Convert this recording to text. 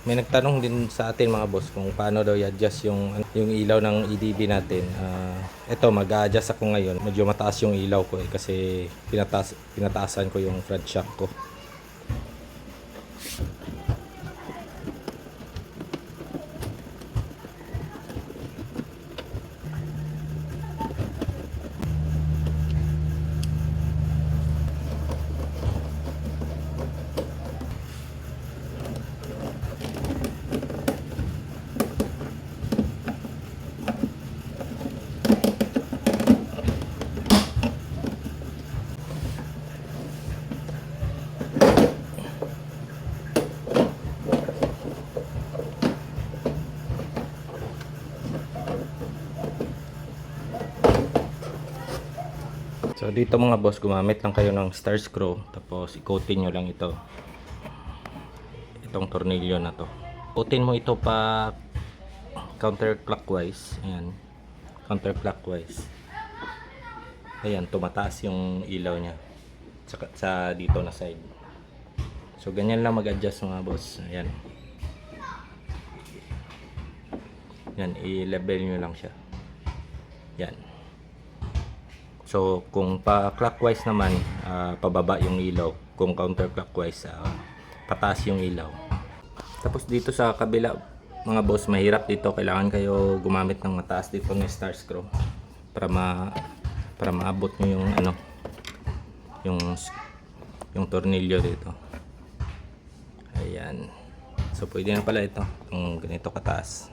May nagtanong din sa atin mga boss kung paano daw i-adjust yung ilaw ng EDB natin. Ito mag-a-adjust ako ngayon. Medyo mataas yung ilaw ko kasi pinataasan ko yung front shock ko. So dito mga boss, gumamit lang kayo ng star screw, tapos ikotin nyo lang itong tornilyo na to. Ikotin mo ito pa counterclockwise. Ayan, counterclockwise. Ayan, tumataas yung ilaw nya sa dito na side. So ganyan lang mag-adjust mga boss. Ayan, yan, i-level nyo lang siya. Yan. So kung pa clockwise naman, pababa yung ilaw. Kung counterclockwise, pataas yung ilaw. Tapos dito sa kabila mga boss, mahirap dito. Kailangan kayo gumamit ng mataas dito ng star screw para maabot nyo yung tornilyo dito. Ayan. So pwede na pala ito kung ganito kataas.